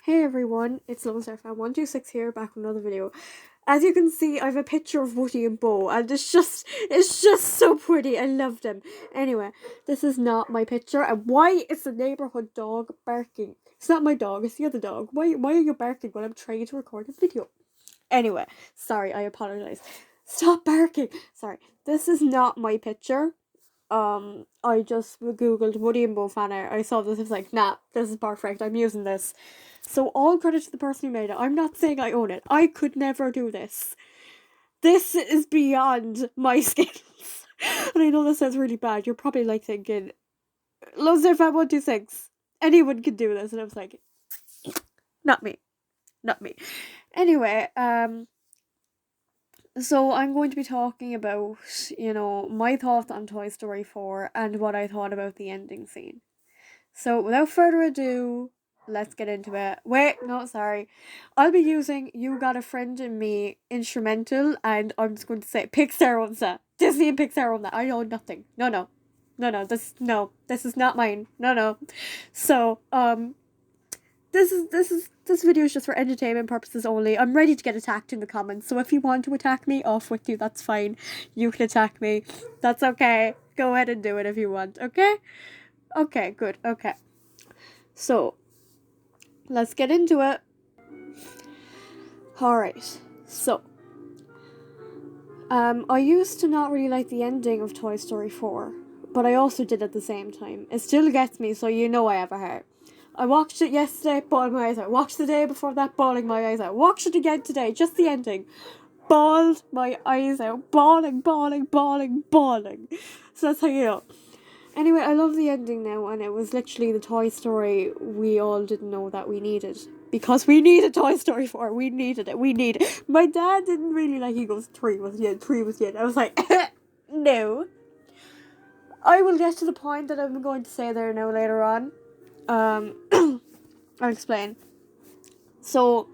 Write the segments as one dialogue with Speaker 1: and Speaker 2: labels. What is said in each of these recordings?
Speaker 1: Hey everyone, it's LoneStarFan126 here, back with another video. As you can see, I have a picture of Woody and Bo, and it's just so pretty. I love them. Anyway, this is not my picture, and why is the neighborhood dog barking? It's not my dog, it's the other dog. Why are you barking when I'm trying to record a video? Anyway, sorry, I apologize. Stop barking! Sorry, this is not my picture. I just googled Woody and Bo fan art. I saw this. I was like, nah, this is perfect. I'm using this. So all credit to the person who made it. I'm not saying I own it. I could never do this. This is beyond my skills. And I know this sounds really bad. You're probably like thinking, LoneStarFan126. Anyone can do this. And I was like, not me. Not me. Anyway, so I'm going to be talking about, my thoughts on Toy Story 4 and what I thought about the ending scene. So without further ado, let's get into it. Wait, no, sorry. I'll be using You Got a Friend in Me instrumental, and I'm just going to say Pixar owns that. Disney and Pixar own that. I own nothing. No, this is not mine. No. So, this video is just for entertainment purposes only. I'm ready to get attacked in the comments, so if you want to attack me, off with you, that's fine. You can attack me. That's okay. Go ahead and do it if you want, okay? Okay, good, okay. So, let's get into it. Alright, so, I used to not really like the ending of Toy Story 4, but I also did at the same time. It still gets me, so you know I have a heart. I watched it yesterday, bawling my eyes out. Watched the day before that, bawling my eyes out. Watched it again today, just the ending. Bawled my eyes out. Bawling. So that's how you know. Anyway, I love the ending now, and it was literally the Toy Story we all didn't know that we needed. Because we needed Toy Story 4. We needed it. My dad didn't really like, he goes, 3 was the end. I was like, no. I will get to the point that I'm going to say there now later on. I'll explain. So,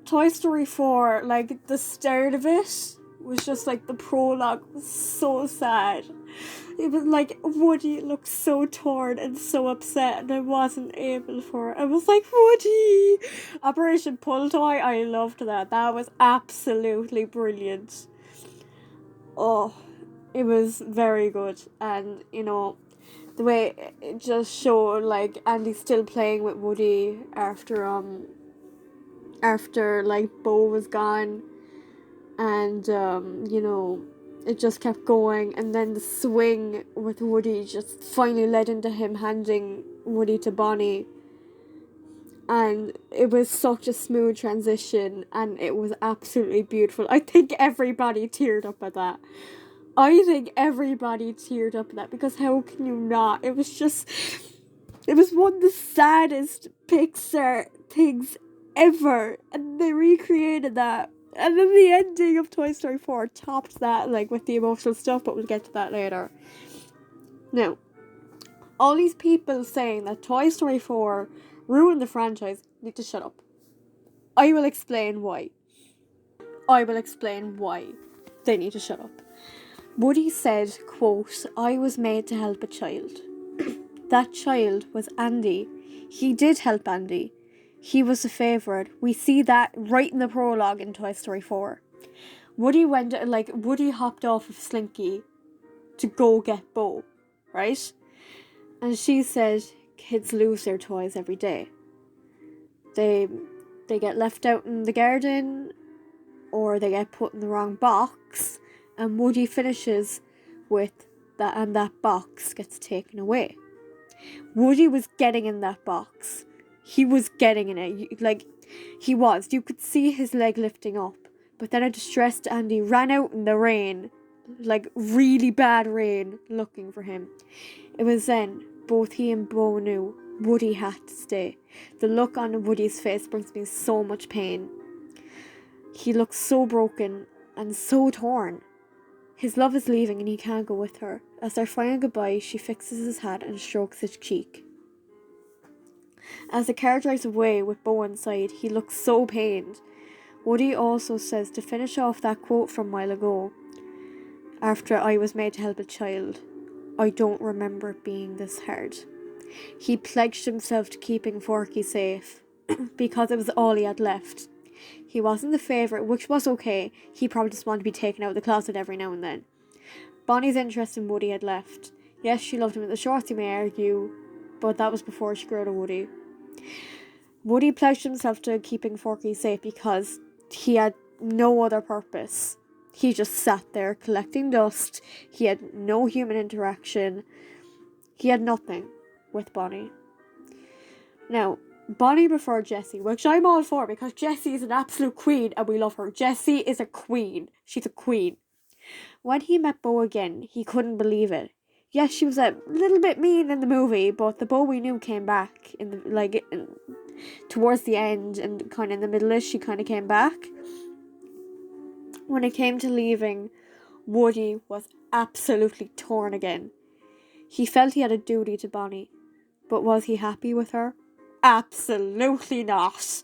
Speaker 1: Toy Story 4, like, the start of it was just like, the prologue was so sad. It was like, Woody looked so torn and so upset, and I wasn't able for it. I was like, Woody! Operation Pull Toy, I loved that. That was absolutely brilliant. Oh, it was very good. And, the way it just showed, like, Andy still playing with Woody after like, Bo was gone. And, it just kept going, and then the swing with Woody just finally led into him handing Woody to Bonnie, and it was such a smooth transition, and it was absolutely beautiful. I think everybody teared up at that. Because how can you not? It was one of the saddest Pixar things ever, and they recreated that. And then the ending of Toy Story 4 topped that, like, with the emotional stuff, but we'll get to that later. Now, all these people saying that Toy Story 4 ruined the franchise need to shut up. I will explain why they need to shut up. Woody said, quote, "I was made to help a child." That child was Andy. He did help Andy. He was the favourite. We see that right in the prologue in Toy Story 4. Woody hopped off of Slinky to go get Bo, right? And she said, kids lose their toys every day. They get left out in the garden, or they get put in the wrong box, and Woody finishes with that, and that box gets taken away. Woody was getting in that box. He was getting in it. Like, he was. You could see his leg lifting up. But then a distressed Andy ran out in the rain, like really bad rain, looking for him. It was then both he and Bo knew Woody had to stay. The look on Woody's face brings me so much pain. He looks so broken and so torn. His love is leaving and he can't go with her. As they're flying goodbye, she fixes his hat and strokes his cheek. As the car drives away with Bo inside, he looks so pained. Woody also says to finish off that quote from a while ago, after I was made to help a child, I don't remember it being this hard. He pledged himself to keeping Forky safe. because it was all he had left. He wasn't the favourite, which was okay. He probably just wanted to be taken out of the closet every now and then. Bonnie's interest in Woody had left. Yes, she loved him in the shorts, you may argue, but that was before she grew out of Woody. Woody pledged himself to keeping Forky safe because he had no other purpose. He just sat there collecting dust. He had no human interaction. He had nothing with Bonnie. Now, Bonnie preferred Jessie, which I'm all for because Jessie is an absolute queen and we love her. Jessie is a queen. She's a queen. When he met Bo again, he couldn't believe it. Yes, she was a little bit mean in the movie, but the Bo we knew came back towards the end and kind of in the middle-ish, she kind of came back. When it came to leaving, Woody was absolutely torn again. He felt he had a duty to Bonnie, but was he happy with her? Absolutely not.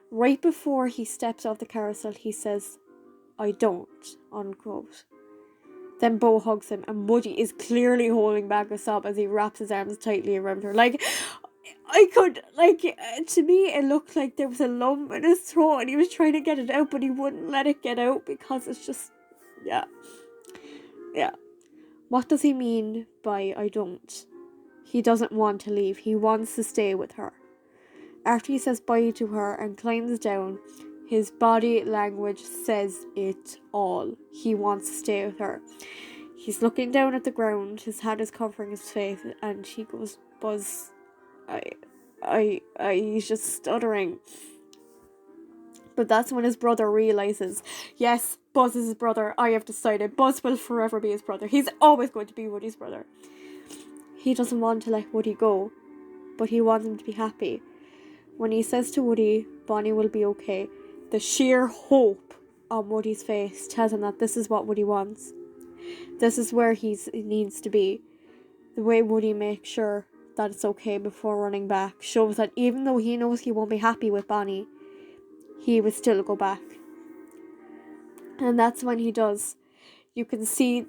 Speaker 1: Right before he steps off the carousel, he says, "I don't," unquote. Then Bo hugs him, and Woody is clearly holding back a sob as he wraps his arms tightly around her. To me, it looked like there was a lump in his throat and he was trying to get it out, but he wouldn't let it get out because it's just, yeah. What does he mean by "I don't"? He doesn't want to leave. He wants to stay with her. After he says bye to her and climbs down, his body language says it all. He wants to stay with her. He's looking down at the ground. His hand is covering his face, and she goes, "Buzz, he's just stuttering." But that's when his brother realizes, yes, Buzz is his brother. I have decided Buzz will forever be his brother. He's always going to be Woody's brother. He doesn't want to let Woody go, but he wants him to be happy. When he says to Woody, Bonnie will be okay, the sheer hope on Woody's face tells him that this is what Woody wants. This is where he needs to be. The way Woody makes sure that it's okay before running back shows that even though he knows he won't be happy with Bonnie, he would still go back. And that's when he does. You can see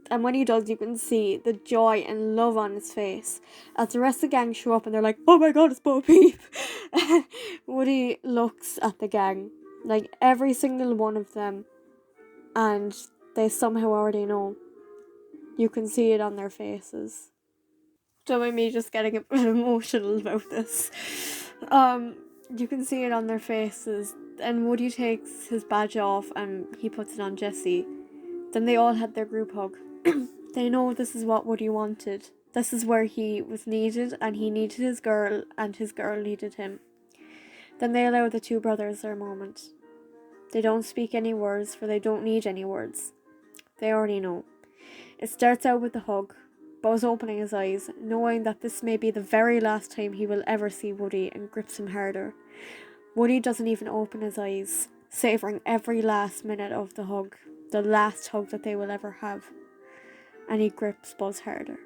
Speaker 1: the joy and love on his face. As the rest of the gang show up and they're like, "Oh my god, it's Bo Peep!" Woody looks at the gang, like every single one of them, and they somehow already know. You can see it on their faces. Don't mind me just getting a bit emotional about this. You can see it on their faces. And Woody takes his badge off and he puts it on Jessie. Then they all had their group hug. They know this is what Woody wanted. This is where he was needed, and he needed his girl, and his girl needed him. Then they allow the two brothers their moment. They don't speak any words, for they don't need any words. They already know. It starts out with the hug, Buzz opening his eyes, knowing that this may be the very last time he will ever see Woody, and grips him harder. Woody doesn't even open his eyes, savouring every last minute of the hug, the last hug that they will ever have. And he grips Buzz harder.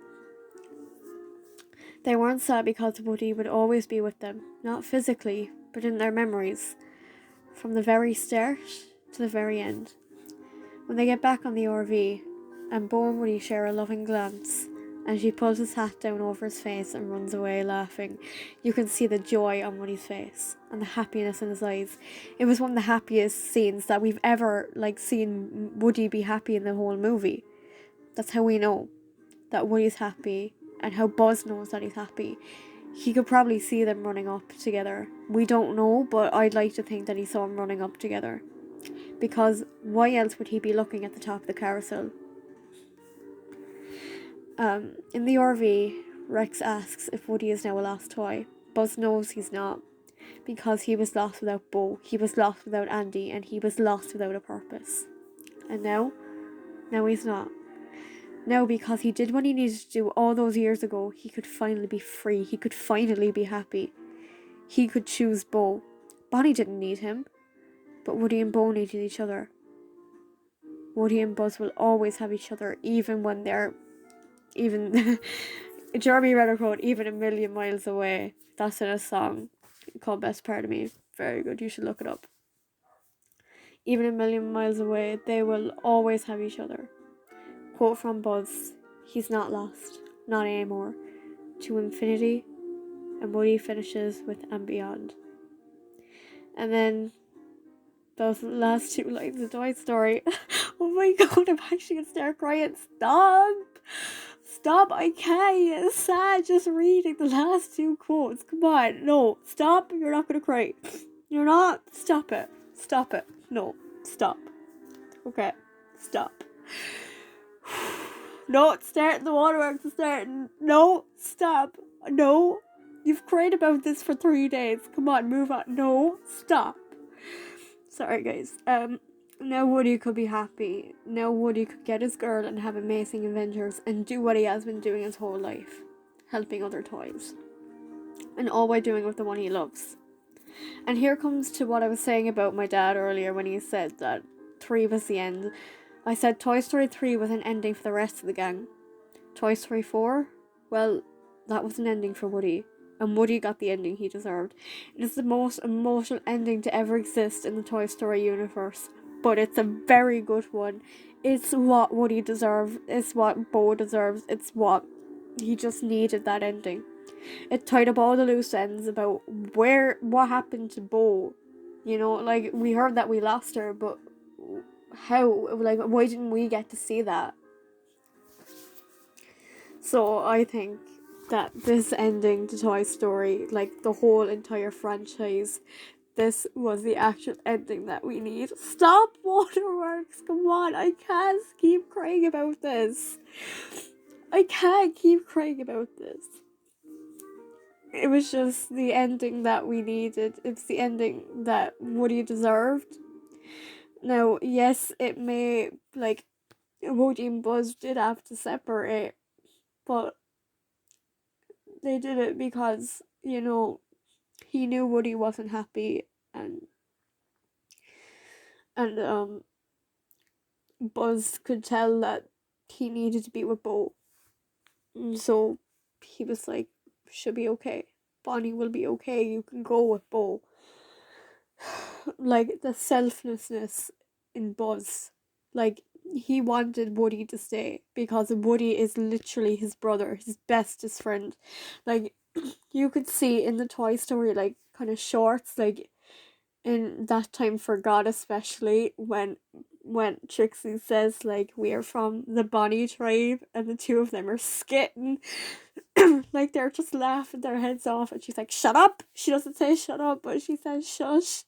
Speaker 1: They weren't sad because Woody would always be with them, not physically, but in their memories, from the very start to the very end. When they get back on the RV, and Bo and Woody share a loving glance, and she pulls his hat down over his face and runs away laughing, you can see the joy on Woody's face and the happiness in his eyes. It was one of the happiest scenes that we've ever seen Woody be happy in the whole movie. That's how we know that Woody's happy, and how Buzz knows that he's happy. He could probably see them running up together. We don't know, but I'd like to think that he saw them running up together. Because why else would he be looking at the top of the carousel? In the RV, Rex asks if Woody is now a lost toy. Buzz knows he's not, because he was lost without Bo, he was lost without Andy, and he was lost without a purpose. And now he's not. Now, because he did what he needed to do all those years ago, he could finally be free. He could finally be happy. He could choose Bo. Bonnie didn't need him, but Woody and Bo needed each other. Woody and Buzz will always have each other, even when they're Jeremy Renner quote, even a million miles away. That's in a song called Best Part of Me. Very good, you should look it up. Even a million miles away, they will always have each other. Quote from Buzz, he's not lost, not anymore. To infinity, and Woody finishes with and beyond. And then those last two lines of Toy Story. Oh my god, I'm actually gonna start crying. Stop, I can't. It's sad just reading the last two quotes. Come on, no, stop. You're not gonna cry. You're not. Stop it. No, stop. Okay, stop. No, it's starting. The waterworks are starting. No, stop. No, you've cried about this for 3 days. Come on, move on. No, stop. Sorry, guys. Now Woody could be happy. Now Woody could get his girl and have amazing adventures and do what he has been doing his whole life, helping other toys, and all by doing with the one he loves. And here comes to what I was saying about my dad earlier when he said that 3 was the end. I said Toy Story 3 was an ending for the rest of the gang. Toy Story 4, well, that was an ending for Woody. And Woody got the ending he deserved. It is the most emotional ending to ever exist in the Toy Story universe. But it's a very good one. It's what Woody deserves. It's what Bo deserves. It's what he just needed, that ending. It tied up all the loose ends about what happened to Bo. You know, like, we heard that we lost her, but how? Like, why didn't we get to see that? So I think that this ending to Toy Story, like the whole entire franchise, this was the actual ending that we need. Stop, Waterworks! Come on, I can't keep crying about this. I can't keep crying about this. It was just the ending that we needed. It's the ending that Woody deserved. Now, yes, it may, like, Woody and Buzz did have to separate, but they did it because, you know, he knew Woody wasn't happy, and Buzz could tell that he needed to be with Bo. And so he was like, she'll be okay. Bonnie will be okay. You can go with Bo. Like, the selflessness in Buzz. Like, he wanted Woody to stay because Woody is literally his brother, his bestest friend. Like, you could see in the Toy Story, like, kind of shorts, like, in That Time for God, especially when Trixie says, like, we are from the Bonnie tribe, and the two of them are skitting. Like, they're just laughing their heads off, and she's like, shut up. She doesn't say shut up, but she says shush.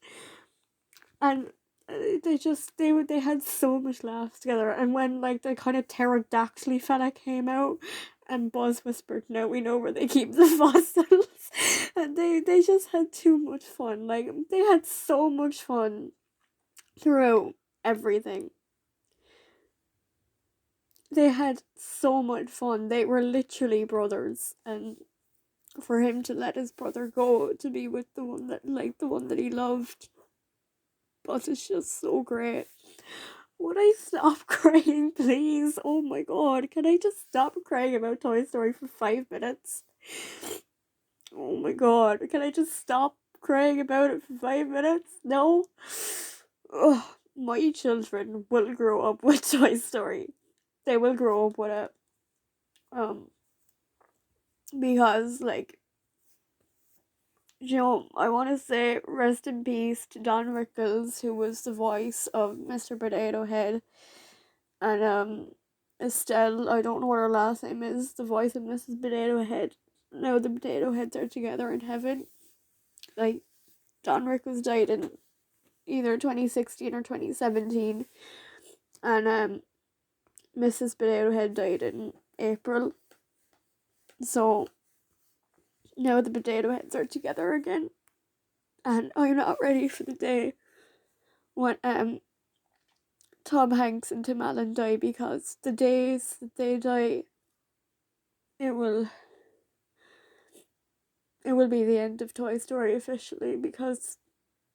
Speaker 1: And they had so much laughs together. And when, like, the kind of pterodactyl fella came out and Buzz whispered, now we know where they keep the fossils. And they just had too much fun. Like, they had so much fun throughout everything. They had so much fun. They were literally brothers, and for him to let his brother go to be with the one that he loved, but it's just so great. Would I stop crying, please? Oh my god, can I just stop crying about Toy Story for 5 minutes? Oh my god, can I just stop crying about it for 5 minutes? No? Ugh, my children will grow up with Toy Story. They will grow up with it. Because, like, you know, I want to say rest in peace to Don Rickles, who was the voice of Mr. Potato Head, and Estelle, I don't know what her last name is, the voice of Mrs. Potato Head. Now the Potato Heads are together in heaven. Like, Don Rickles died in either 2016 or 2017, and Mrs. Potato Head died in April. So now the Potato Heads are together again, and I'm not ready for the day when Tom Hanks and Tim Allen die, because the days that they die, it will be the end of Toy Story officially, because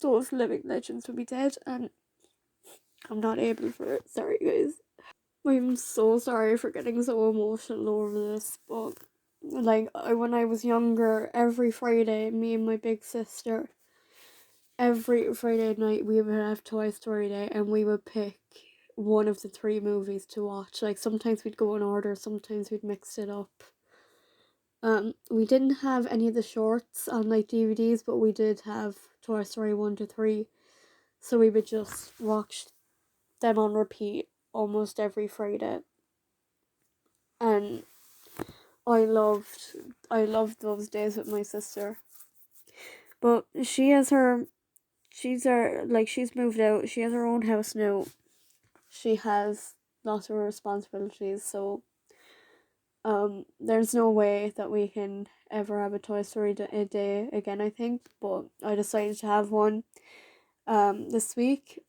Speaker 1: those living legends will be dead, and I'm not able for it. Sorry, guys. I'm so sorry for getting so emotional over this, but, like, when I was younger, every Friday, me and my big sister, every Friday night, we would have Toy Story Day, and we would pick one of the 3 movies to watch. Like, sometimes we'd go in order, sometimes we'd mix it up. We didn't have any of the shorts on like DVDs, but we did have Toy Story 1 to 3. So we would just watch them on repeat almost every Friday. And I loved those days with my sister. But she's moved out. She has her own house now. She has lots of responsibilities, so there's no way that we can ever have a Toy Story a day again, I think, but I decided to have one this week.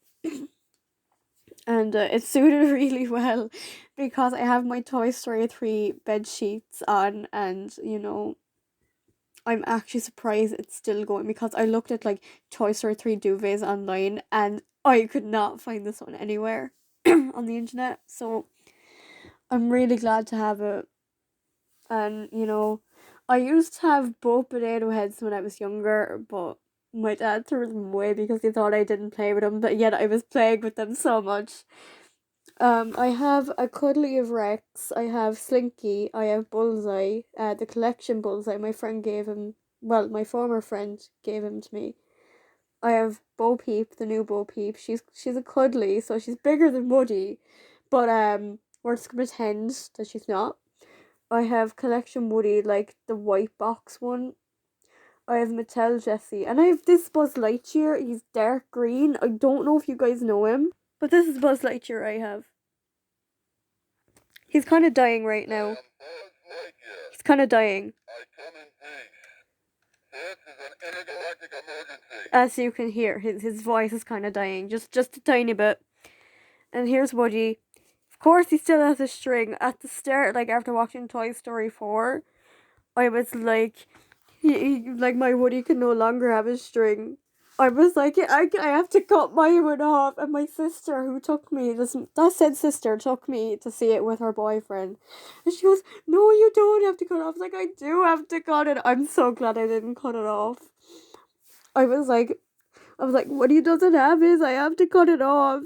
Speaker 1: And it suited really well because I have my Toy Story 3 bed sheets on, and I'm actually surprised it's still going because I looked at like Toy Story 3 duvets online and I could not find this one anywhere on the internet. So I'm really glad to have it. And I used to have both potato heads when I was younger, but my dad threw them away because he thought I didn't play with them, but yet I was playing with them so much. I have a Cuddly of Rex, I have Slinky, I have Bullseye, the collection Bullseye my friend gave him, well, my former friend gave him to me. I have Bo Peep, the new Bo Peep. She's a Cuddly, so she's bigger than Woody, but we're just gonna pretend that she's not. I have Collection Woody, like the white box one. I have Mattel Jessie, and I have this Buzz Lightyear. He's dark green. I don't know if you guys know him, but this is Buzz Lightyear I have. He's kind of dying right now. He's kind of dying. As you can hear, his voice is kind of dying, just a tiny bit. And here's Woody. Of course, he still has a string. At the start, like after watching Toy Story 4, I was like, like my Woody can no longer have a string. I was like, I have to cut my one off. And my sister, who took me, that said sister, took me to see it with her boyfriend. And she goes, no, you don't have to cut it off. I was like, I do have to cut it. I'm so glad I didn't cut it off. I was like, Woody doesn't have his. I have to cut it off.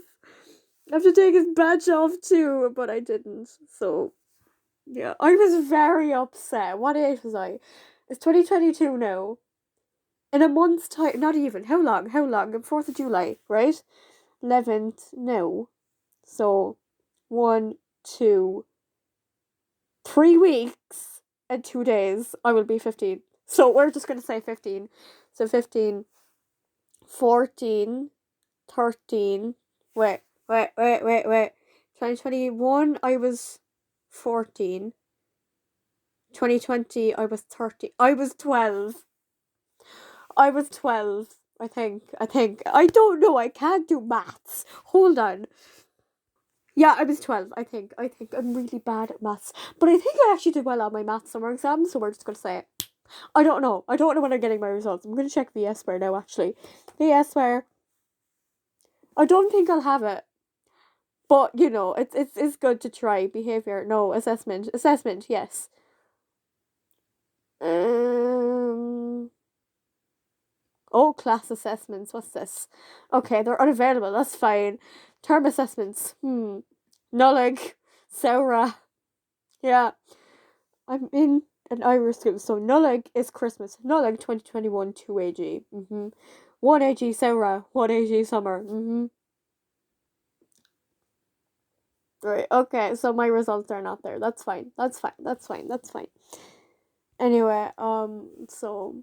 Speaker 1: I have to take his badge off too. But I didn't. So, yeah. I was very upset. What age was I? It's 2022 now. In a month's time, not even. How long? 4th of July, right? 11th, no. So, 1, 2, 3 weeks and 2 days, I will be 15. So, we're just going to say 15. So, 15, 14, 13, wait. 2021, I was 14. 2020, I was 30. I was 12. I was 12, I think. I don't know, I can't do maths. Hold on. Yeah, I was 12, I think. I'm really bad at maths. But I think I actually did well on my maths summer exam, so we're just going to say it. I don't know when I'm getting my results. I'm going to check VSware now, actually. VSware. I don't think I'll have it. But, it's good to try. Behavior, no. Assessment, yes. Oh, class assessments. What's this? Okay, they're unavailable. That's fine. Term assessments. Nullig. Saura. Yeah. I'm in an Irish school, so Nullig is Christmas. Nullig 2021 2 AG. 1 AG Saura. 1 AG summer. Right, okay, so my results are not there. That's fine. Anyway, so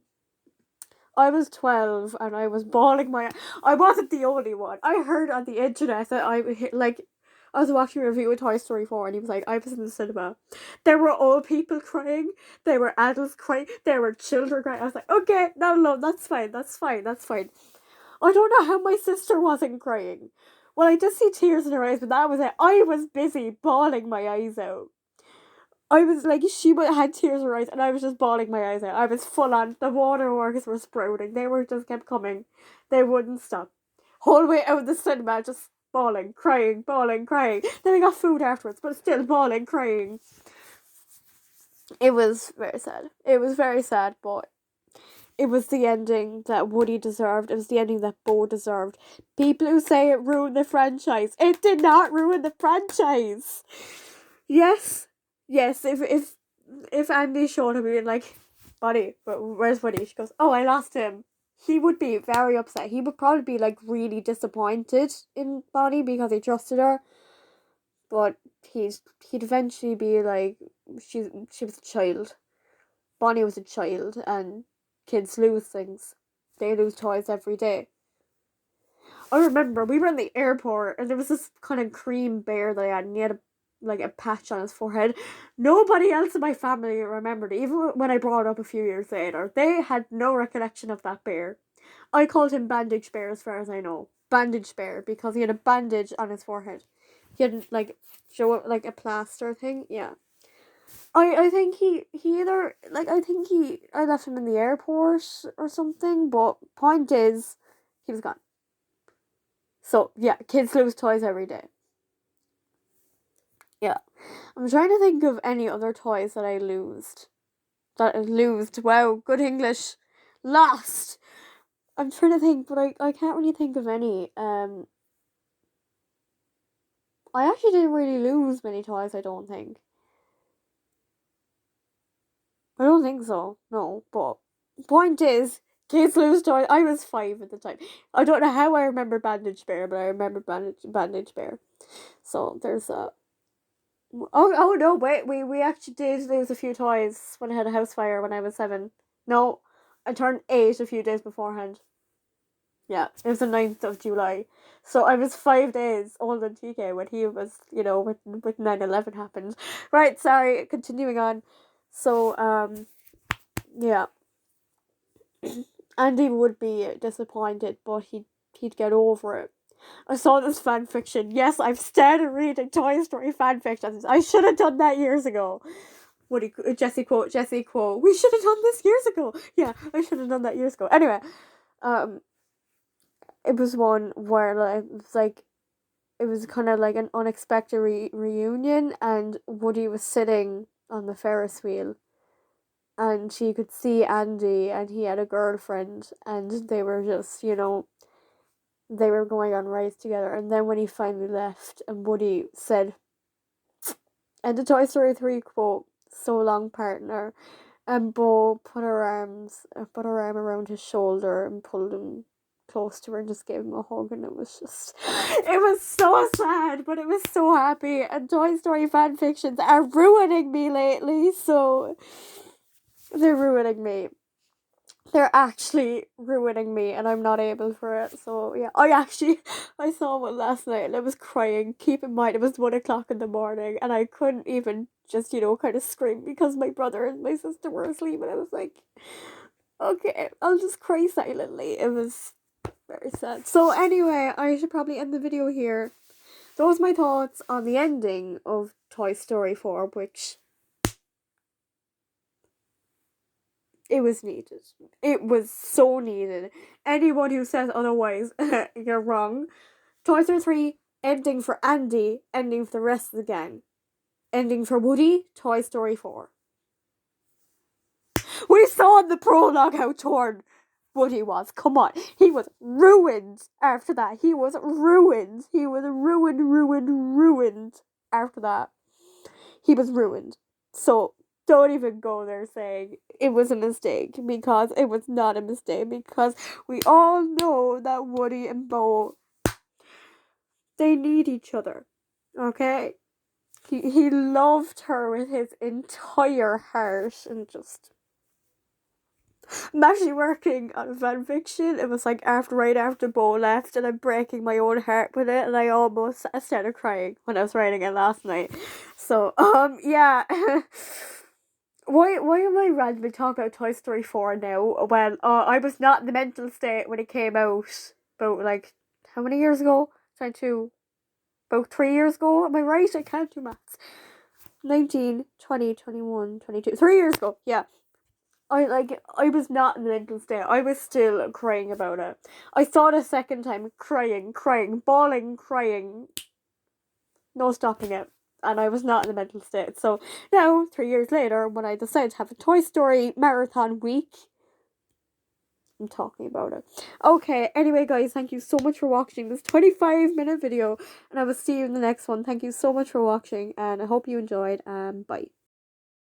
Speaker 1: I was 12 and I was bawling I wasn't the only one. I heard on the internet that I was watching a review of Toy Story 4 and he was like, I was in the cinema. There were old people crying, there were adults crying, there were children crying. I was like, okay, no, that's fine. I don't know how my sister wasn't crying. Well, I did see tears in her eyes, but that was it. I was busy bawling my eyes out. I was like, she had tears in her eyes, and I was just bawling my eyes out. I was full on. The waterworks were sprouting. They were just kept coming. They wouldn't stop. Whole way out of the cinema, just bawling, crying. Then I got food afterwards, but still bawling, crying. It was very sad, but it was the ending that Woody deserved. It was the ending that Bo deserved. People who say it ruined the franchise, it did not ruin the franchise. Yes, if if Andy showed him being like, Bonnie, where's Woody? She goes, oh, I lost him. He would be very upset. He would probably be like really disappointed in Bonnie because he trusted her. But he'd eventually be like, she was a child. Bonnie was a child, and kids lose things. They lose toys every day. I remember we were in the airport and there was this kind of cream bear that I had, and he had a patch on his forehead. Nobody else in my family remembered it, even when I brought it up a few years later. They had no recollection of that bear. I called him Bandage Bear as far as I know. Bandage Bear, because he had a bandage on his forehead. He had show it like a plaster thing. Yeah. I think he either I left him in the airport or something, but point is he was gone. So yeah, kids lose toys every day. Yeah. I'm trying to think of any other toys that I lost. Wow, good English. Lost. I'm trying to think, but I can't really think of any. I actually didn't really lose many toys, I don't think. I don't think so. No, but point is, kids lose toys. I was 5 at the time. I don't know how I remember Bandage Bear, but I remember Bandage Bear. So there's a. Oh no! Wait, we actually did lose a few toys when I had a house fire when I was 7. No, I turned 8 a few days beforehand. Yeah, it was the 9th of July. So I was 5 days older than TK when he was, with 9/11 happened. Right, sorry, continuing on. So, yeah. Andy would be disappointed, but he'd get over it. I saw this fan fiction. Yes, I've started reading Toy Story fan fictions. I should have done that years ago. Jesse quote. We should have done this years ago. Yeah, I should have done that years ago. Anyway, it was one where it was kind of like an unexpected reunion, and Woody was sitting on the Ferris wheel, and she could see Andy, and he had a girlfriend, and they were just, they were going on rides together. And then when he finally left, and Woody said, and the Toy Story 3 quote, "So long, partner," and Bo put her arm around his shoulder and pulled him close to her and just gave him a hug, and it was so sad, but it was so happy. And Toy Story fan fictions are ruining me lately, so they're ruining me. They're actually ruining me, and I'm not able for it. So yeah, I saw one last night and I was crying. Keep in mind it was 1 o'clock in the morning, and I couldn't even just kind of scream because my brother and my sister were asleep, and I was like, okay, I'll just cry silently. It was very sad. So anyway, I should probably end the video here. Those are my thoughts on the ending of Toy Story 4, which it was needed. It was so needed. Anyone who says otherwise, you're wrong. Toy Story 3, ending for Andy, ending for the rest of the gang. Ending for Woody, Toy Story 4. We saw in the prologue how torn Woody was. Come on. He was ruined after that. He was ruined. He was ruined after that. He was ruined. So, don't even go there saying it was a mistake, because it was not a mistake, because we all know that Woody and Bo, they need each other. Okay? He loved her with his entire heart, and just... I'm actually working on a fan fiction. It was right after Bo left, and I'm breaking my own heart with it, and I almost started crying when I was writing it last night. So, yeah. Why am I randomly talking about Toy Story 4 now? Well, I was not in the mental state when it came out about, how many years ago? About 3 years ago, am I right? I can't do maths. 19, 20, 21, 22, 3 years ago, yeah. I was not in the mental state. I was still crying about it. I saw it a second time, crying, bawling, crying. No stopping it. And I was not in the mental state. So now, 3 years later, when I decided to have a Toy Story marathon week, I'm talking about it. Okay, anyway guys, thank you so much for watching this 25-minute video, and I will see you in the next one. Thank you so much for watching, and I hope you enjoyed, and bye.